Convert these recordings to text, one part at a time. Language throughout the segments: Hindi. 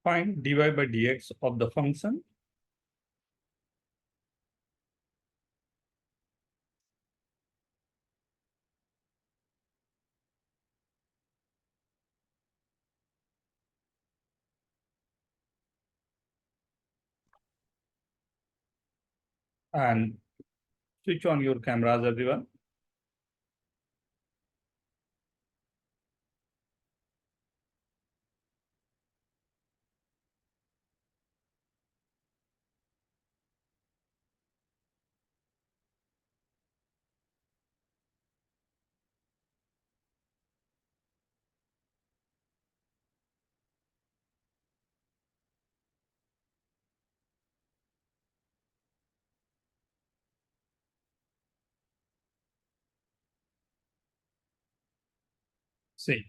Find dy by dx of the function and switch on your cameras, everyone. See,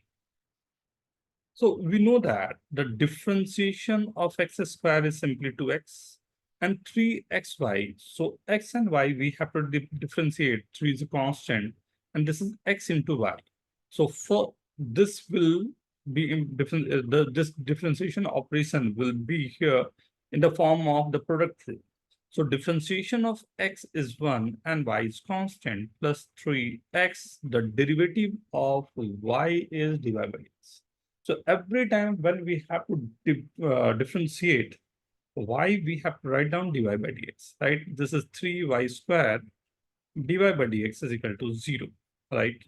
so we know that the differentiation of x square is simply 2x and 3xy. So x and y, we have to differentiate. 3 is a constant, and this is x into y. So for this will be in different, this differentiation operation will be here in the form of the product rule. So differentiation of x is 1 and y is constant plus 3x. The derivative of y is dy by x. So every time when we have to differentiate y, we have to write down dy by dx, right? This is 3y square, dy by dx is equal to 0, right?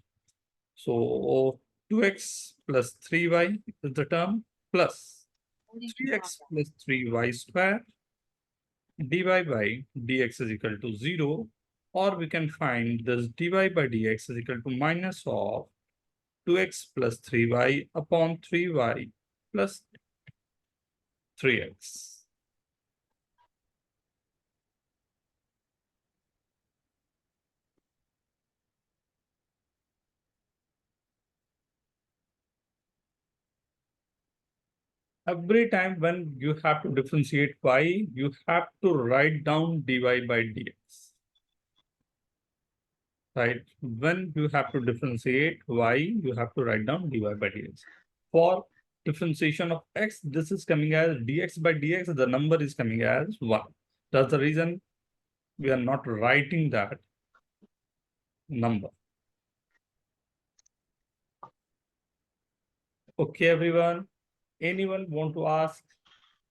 So 2x plus 3y is the term plus 3x plus 3y square dy by dx is equal to 0, or we can find this dy by dx is equal to minus of 2x plus 3y upon 3y plus 3x. Every time when you have to differentiate y, you have to write down dy by dx. Right? When you have to differentiate y, you have to write down dy by dx. For differentiation of x, this is coming as dx by dx, the number is coming as 1. That's the reason we are not writing that number. Okay, everyone. Anyone want to ask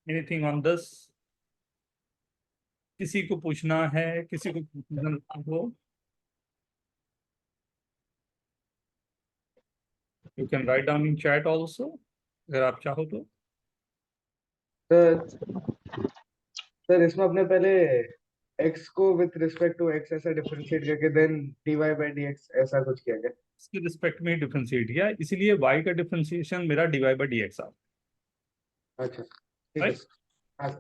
anything on this? किसी को पूछना है, किसी को पूछना हो, you can write down in chat also, अगर आप चाहो तो. सर इसमें अपने पहले x को विथ रिस्पेक्ट टू x ऐसा डिफरेंशिएट करके देन dy by dx ऐसा कुछ किया गया. इसके रिस्पेक्ट में डिफरेंशिएट किया, इसीलिए y का डिफरेंशिएशन मेरा dy by dx आ. अच्छा ठीक है. हाँ.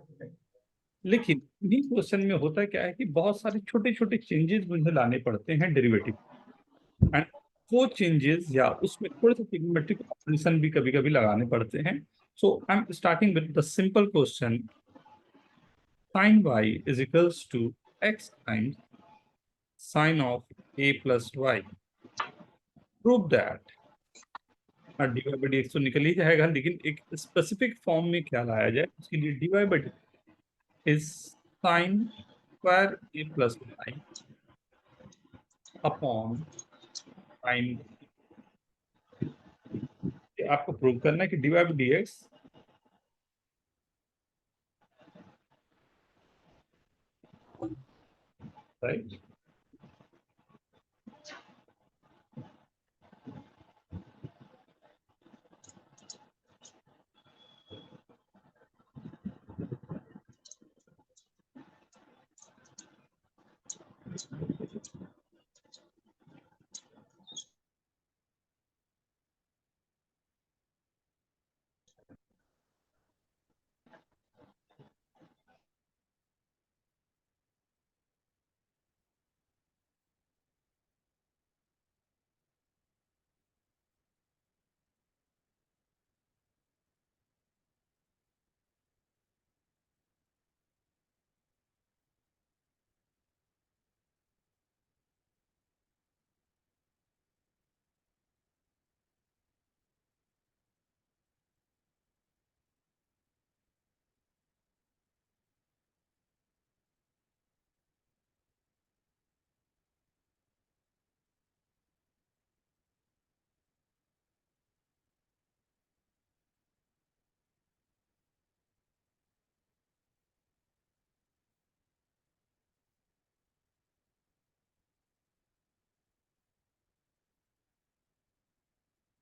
लेकिन इन्हीं क्वेश्चन में होता क्या है कि बहुत सारे छोटे छोटे चेंजेस मुझे लाने पड़ते हैं डेरिवेटिव, एंड वो चेंजेस या उसमें थोड़े से ट्रिग्नोमेट्रिक ऑपरेशन भी कभी कभी लगाने पड़ते हैं. So I am starting with the simple question. sin y is equals to x times sin of a plus y. Prove that. dy by dx तो निकल ही जाएगा, लेकिन एक स्पेसिफिक फॉर्म में क्या लाया जाए उसके लिए dy by dx is sin square a plus y upon sin. आपको प्रूव करना है कि dy by dx right.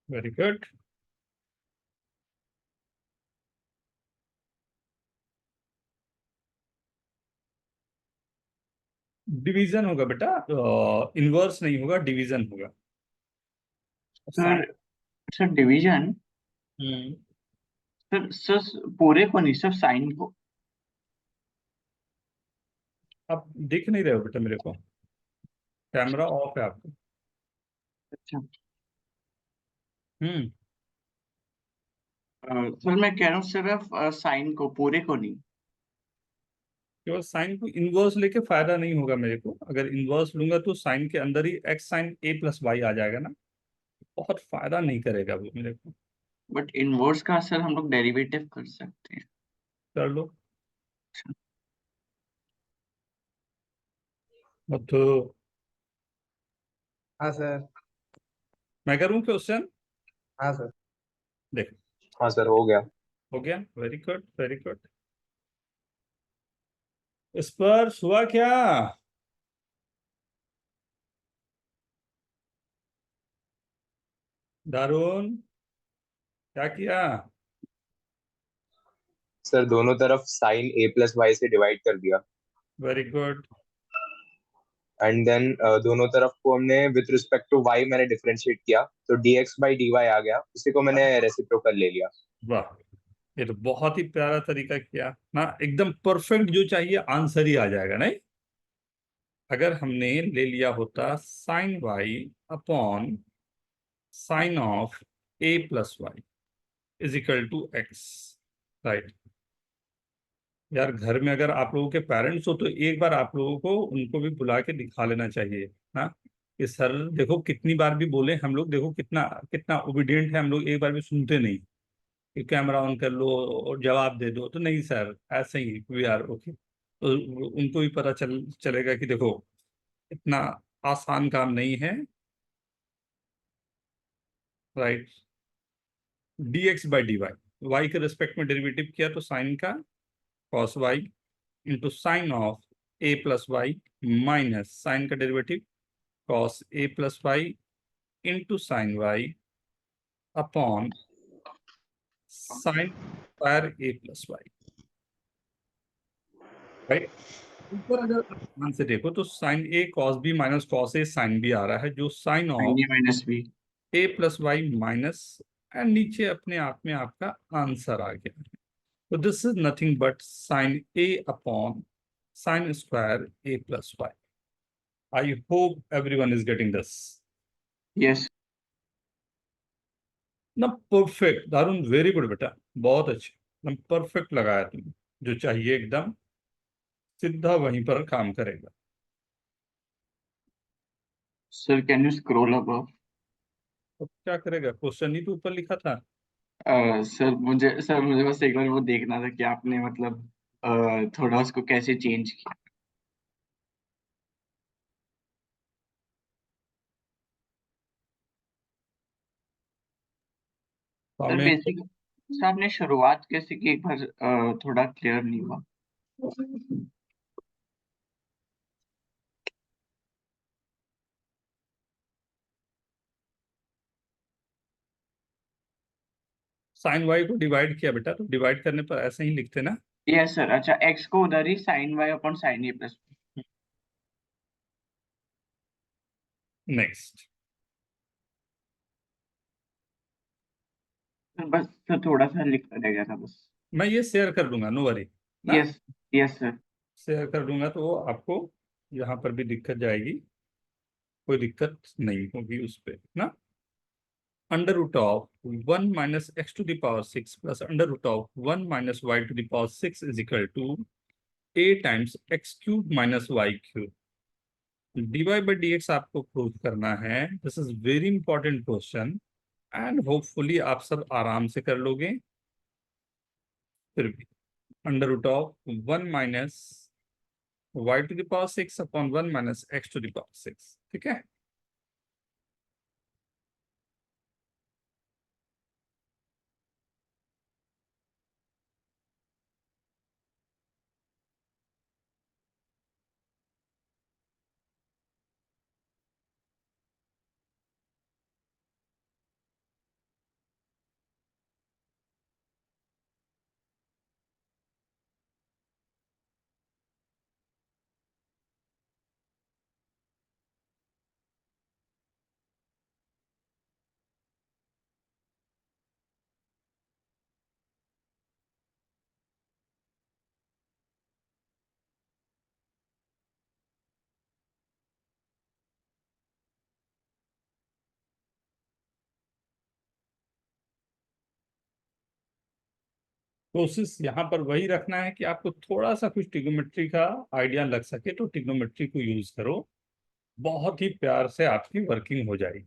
Very good. Division होगा बेटा, इनवर्स नहीं होगा, डिवीजन होगा। Sir sir division. हम्म। सर पूरे को नहीं, सिर्फ साइन को। आप दिख नहीं रहे हो बेटा मेरे को, कैमरा ऑफ है आपका। अच्छा। हम्म। सर मैं कह रहा हूँ सिर्फ साइन को, पूरे को नहीं। केवल साइन को इनवर्स लेके फायदा नहीं होगा मेरे को, अगर इनवर्स लूंगा तो साइन के अंदर ही एक्स साइन ए प्लस वाई आ जाएगा ना, बहुत फायदा नहीं करेगा वो मेरे को। बट इनवर्स का सर हम लोग डेरिवेटिव कर सकते हैं। कर लो। मत तो हाँ सर। मैं करूँ क्वेश्चन? हाँ सर। देख, हाँ सर, हो गया। हो गया, वेरी गुड वेरी गुड। इस पर हुआ क्या? दारुण, क्या किया? सर दोनों तरफ साइन ए प्लस वाई से डिवाइड कर दिया, वेरी गुड। एंड देन दोनों तरफ को हमने विथ रिस्पेक्ट टू वाई मैंने डिफरेंशिएट किया, तो dx बाई dy आ गया, उसी को मैंने रेसिप्रोकल ले लिया। वाह, ये तो बहुत ही प्यारा तरीका किया ना, एकदम परफेक्ट जो चाहिए आंसर ही आ जाएगा नहीं। अगर हमने ले लिया होता sine y upon sine of a plus y is equal to x, right. यार घर में अगर आप लोगों के पेरेंट्स हो तो एक बार आप लोगों को उनको भी बुला के दिखा लेना चाहिए ना, कि सर देखो, कितनी बार भी बोले हम लोग, देखो कितना कितना ओबीडियंट है हम लोग, एक बार भी सुनते नहीं। कि कैमरा ऑन कर लो और जवाब दे दो, तो नहीं सर ऐसे ही वी आर ओके, तो उनको भी पता चलेगा कि देखो इतना आसान काम नहीं है, right. D x by d y, y के रिस्पेक्ट में डेरिवेटिव किया तो साइन का cos y into sine of a plus y minus sine का derivative cos a plus y into sine y upon sine square a plus y, right. ऊपर अगर आप ध्यान से देखो तो sine a cos b minus cos a sine b आ रहा है, जो sine of sine a minus B. A plus y minus, and नीचे अपने आप में आपका आंसर आ गया। तो this is nothing but sine a upon sine square a plus y. I hope everyone is getting this yes. ना। परफेक्ट दारुण, वेरी गुड बेटा, बहुत अच्छे, एकदम परफेक्ट लगाया तुमने, जो चाहिए एकदम सीधा वहीं पर काम करेगा। Sir can you scroll above? तो क्या करेगा, क्वेश्चन ही तो ऊपर लिखा था। सर मुझे बस एक बार वो देखना था कि आपने मतलब थोड़ा उसको कैसे चेंज किया। तो सर हमें बेसिक, सर आपने शुरुआत कैसे की, एक बार थोड़ा क्लियर नहीं हुआ। साइन वाई को डिवाइड किया बेटा, तो डिवाइड करने पर ऐसे ही लिखते ना। Yes sir. अच्छा, एक्स को उधर ही साइन वाई अपॉन साइन ए प्लस। नेक्स्ट, बस सर थोड़ा सा लिख रह गया था बस। मैं ये शेयर कर दूंगा, नो वरी ना। यस। Yes sir. शेयर कर दूंगा तो वो आपको यहाँ पर भी दिक्कत जाएगी, कोई दिक्कत नहीं होगी उस पे ना। Under root of 1 - x⁻⁶ plus under root of 1 - y⁻⁶ is equal to a times x³ minus y³। dy by d x आपको प्रूव करना है, this is very important question, and hopefully आप सब आराम से कर लोगे। फिर भी under root of 1 - y⁻⁶ upon 1 - x⁻⁶, ठीक है। कोशिश यहाँ पर वही रखना है कि आपको थोड़ा सा कुछ ट्रिग्नोमेट्री का आइडिया लग सके, तो ट्रिग्नोमेट्री को यूज करो, बहुत ही प्यार से आपकी वर्किंग हो जाएगी।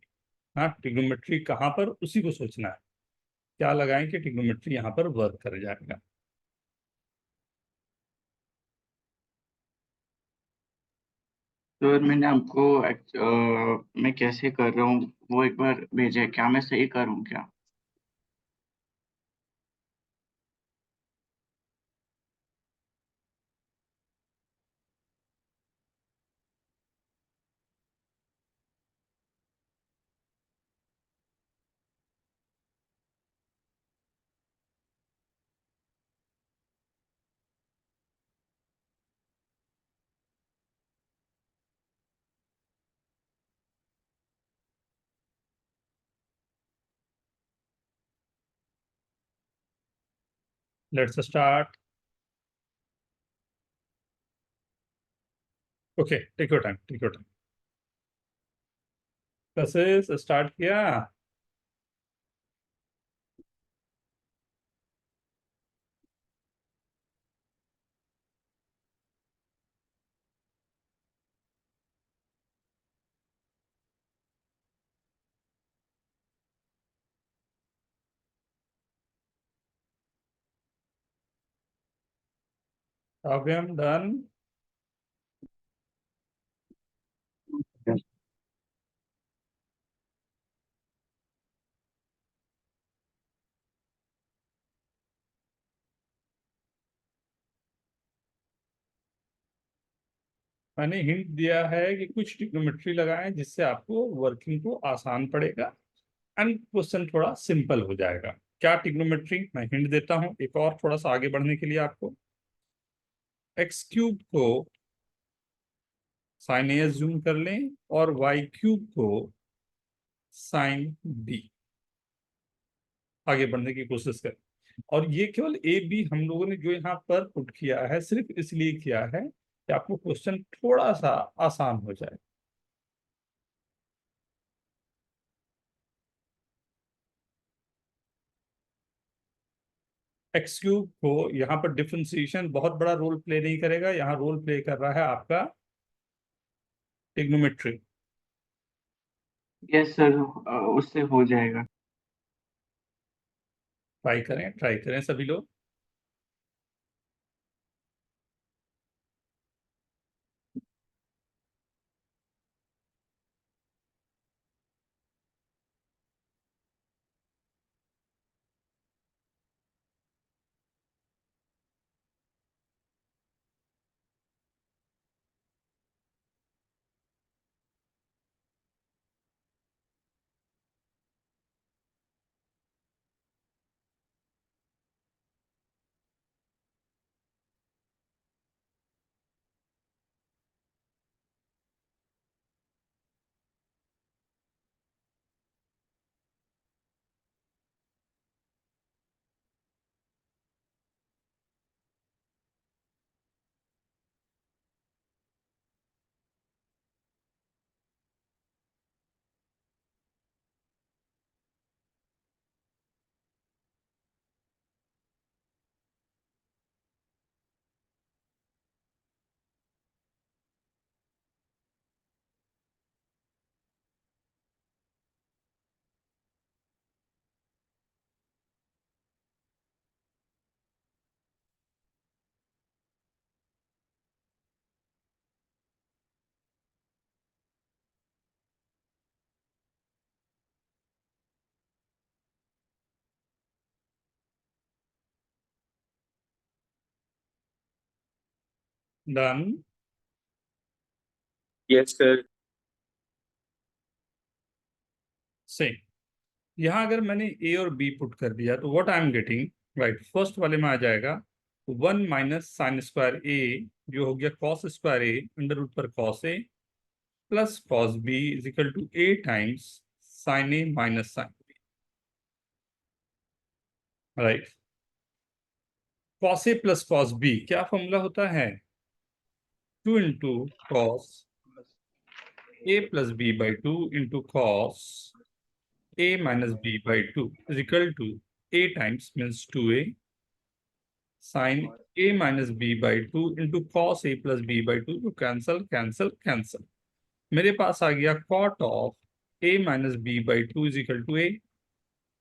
हाँ, ट्रिग्नोमेट्री कहाँ पर, उसी को सोचना है, क्या लगाएं कि ट्रिग्नोमेट्री यहाँ पर वर्क कर जाएगा। तो मैंने आपको मैं कैसे कर रहा हूँ वो एक बार भेजा है, क्या मैं सही करूँ क्या? Let's start. Okay, take your time, take your time. कैसे स्टार्ट किया? काव्यम डन। मैंने हिंट दिया है कि कुछ ट्रिग्नोमेट्री लगाएं जिससे आपको वर्किंग को आसान पड़ेगा एंड क्वेश्चन थोड़ा सिंपल हो जाएगा। क्या ट्रिग्नोमेट्री, मैं हिंट देता हूं एक और थोड़ा सा आगे बढ़ने के लिए आपको। एक्स क्यूब को साइन ए एज्यूम कर लें और वाई क्यूब को साइन बी, आगे बढ़ने की कोशिश करें। और ये केवल ए बी हम लोगों ने जो यहाँ पर पुट किया है सिर्फ इसलिए किया है कि आपको क्वेश्चन थोड़ा सा आसान हो जाए। एक्स क्यूब को यहाँ पर डिफरेंशिएशन बहुत बड़ा रोल प्ले नहीं करेगा, यहाँ रोल प्ले कर रहा है आपका ट्रिग्नोमेट्री। यस सर, उससे हो जाएगा। ट्राई करें सभी लोग। डन। Yes sir. से यहाँ अगर मैंने ए और बी पुट कर दिया तो what I am getting, right, first वाले में आ जाएगा 1 माइनस साइन स्क्वायर ए, जो हो गया cos square a under root पर cos a plus cos b is equal to a times sine a minus sine b, right. Cos a plus cos b क्या फॉर्मूला होता है? 2 into cos a plus B by 2 into cos a minus b by 2 is equal to a times means 2a sine a minus B by two into cos a plus B by two, जो कैंसल कैंसल कैंसल, मेरे पास आ गया cot of a minus B by two is equal to a,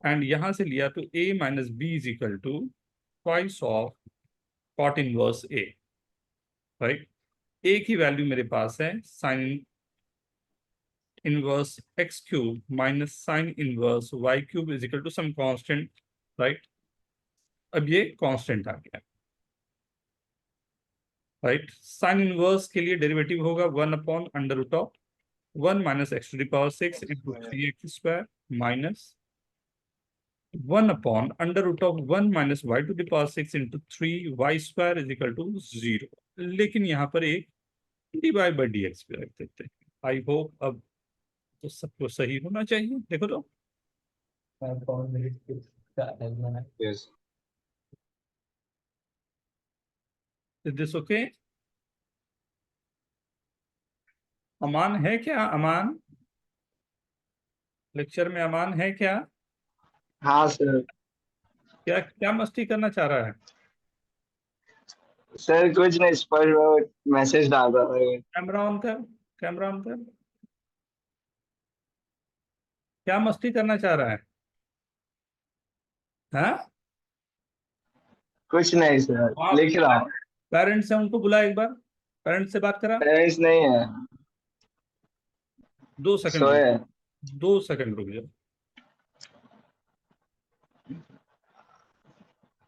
and यहां से लिया तो a minus B is equal to twice of cot inverse a, right. a की वैल्यू मेरे पास है sine inverse x cube minus sine inverse y cube is equal to some constant, right. अब ये कांस्टेंट आ गया, राइट। साइन इनवर्स के लिए डेरिवेटिव होगा 1/√ऑफ 1 minus x to the power 6 into 3x² माइनस 1/√ऑफ 1 minus y to the power 6 into 3y² is equal to 0। लेकिन यहाँ पर एक डिवाइड बाई dx भी रख देते हैं। आई होप अब तो सबको सही होना चाहिए। देखो तो Yes. Is this okay? Aman है क्या? अमान, लेक्चर में अमान है क्या? हाँ सर। क्या क्या मस्ती करना चाह रहा है? सर कुछ नहीं, इस पर मैसेज डाल रहा है। कैमरा ऑन कर, कैमरा ऑन कर। क्या मस्ती करना चाह रहा है? हाँ, कुछ नहीं सर, लिख रहा हूँ। पेरेंट्स हैं, उनको बुला एक बार, पेरेंट्स से बात करा। पेरेंट्स नहीं है, 2 सेकंड सोए रुक, हैं। 2 सेकंड रुक जाओ।